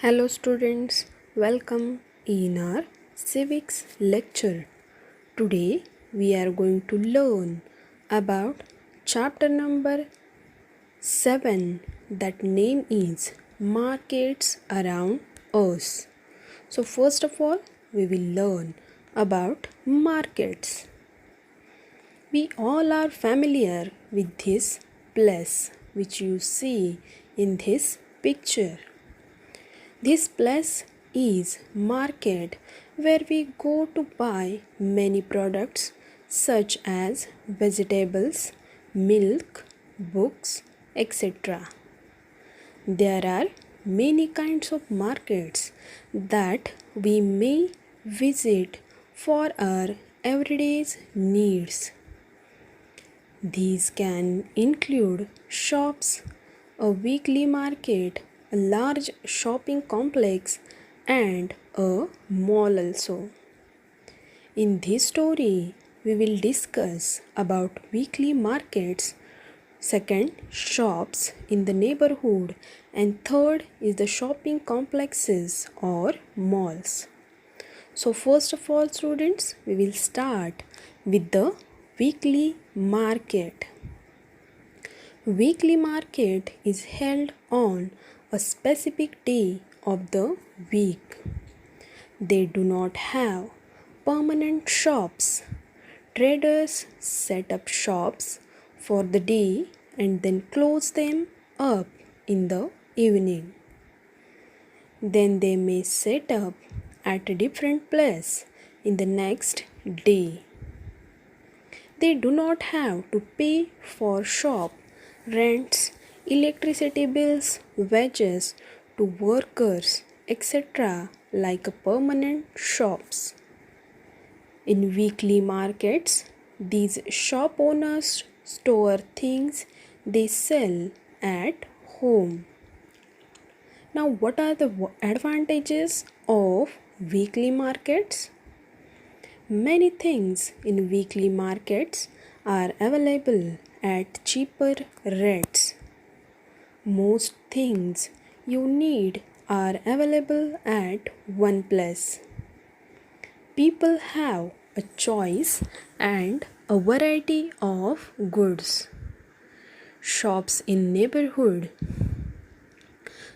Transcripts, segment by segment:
Hello students, welcome in our civics lecture. Today we are going to learn about chapter number 7, that name is Markets Around Us. So first of all we will learn about markets. We all are familiar with this place which you see in this picture. This place is market where we go to buy many products such as vegetables, milk, books, etc. There are many kinds of markets that we may visit for our everyday needs. These can include shops, a weekly market, a large shopping complex, and a mall also. In this story, we will discuss about weekly markets, second, shops in the neighborhood, and third is the shopping complexes or malls. So first of all students, we will start with the weekly market. Weekly market is held on a specific day of the week. They do not have permanent shops. Traders set up shops for the day and then close them up in the evening. Then they may set up at a different place in the next day. They do not have to pay for shop rents, electricity bills, wages to workers, etc., like a permanent shops. In weekly markets, these shop owners store things they sell at home. Now, what are the advantages of weekly markets? Many things in weekly markets are available at cheaper rates. Most things you need are available at one place. People have a choice and a variety of goods. Shops in neighborhood.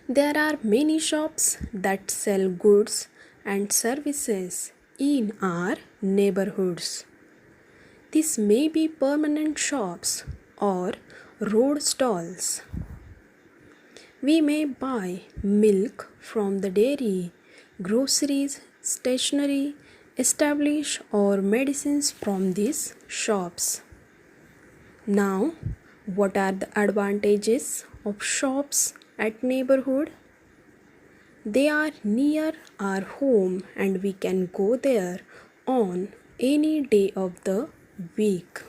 There are many shops that sell goods and services in our neighborhoods. This may be permanent shops or road stalls. We may buy milk from the dairy, groceries, stationery, establish or medicines from these shops. Now, what are the advantages of shops at neighborhood? They are near our home and we can go there on any day of the week.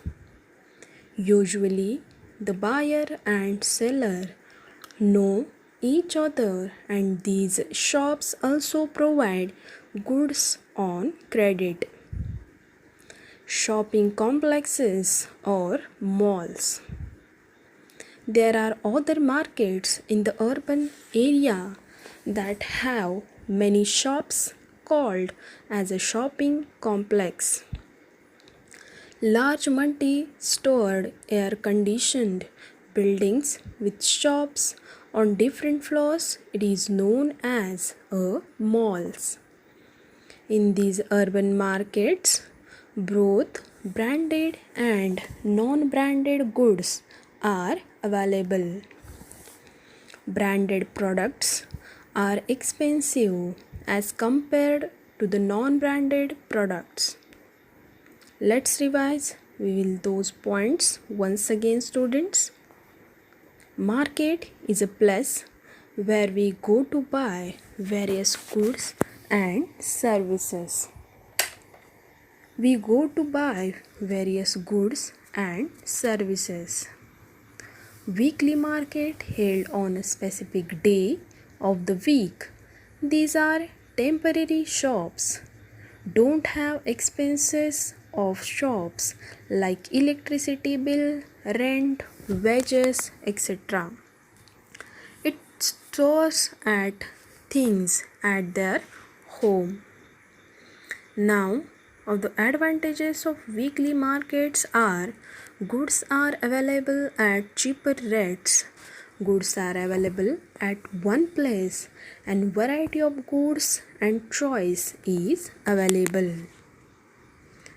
Usually, the buyer and seller know each other, and these shops also provide goods on credit. Shopping complexes or malls. There are other markets in the urban area that have many shops called as a shopping complex. Large multi-stored air-conditioned buildings with shops on different floors, it is known as a malls. In these urban markets, both branded and non-branded goods are available. Branded products are expensive as compared to the non-branded products. Let's revise those points once again students. Market is a place where we go to buy various goods and services. We go to buy various goods and services. Weekly market held on a specific day of the week. These are temporary shops. Don't have expenses of shops like electricity bill, rent, wages, etc. It stores at things at their home. Now, of the advantages of weekly markets are goods are available at cheaper rates. Goods are available at one place and variety of goods and choice is available.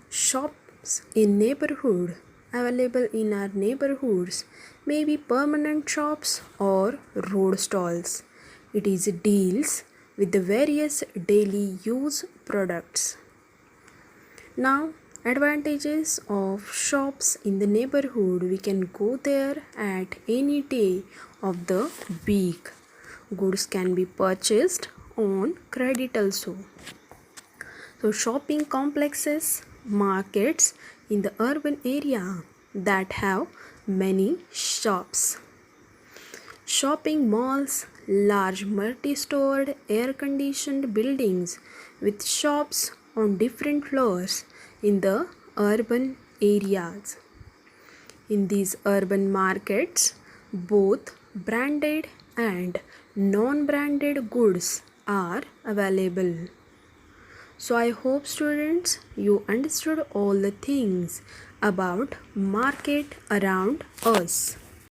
Shops in neighborhood available in our neighborhoods may be permanent shops or road stalls. It is deals with the various daily use products. Now, advantages of shops in the neighborhood, we can go there at any day of the week. Goods can be purchased on credit also. So, shopping complexes, markets in the urban area that have many shops. Shopping malls, large multi-stored air-conditioned buildings with shops on different floors in the urban areas. In these urban markets, both branded and non-branded goods are available. So I hope students you understood all the things about market around us.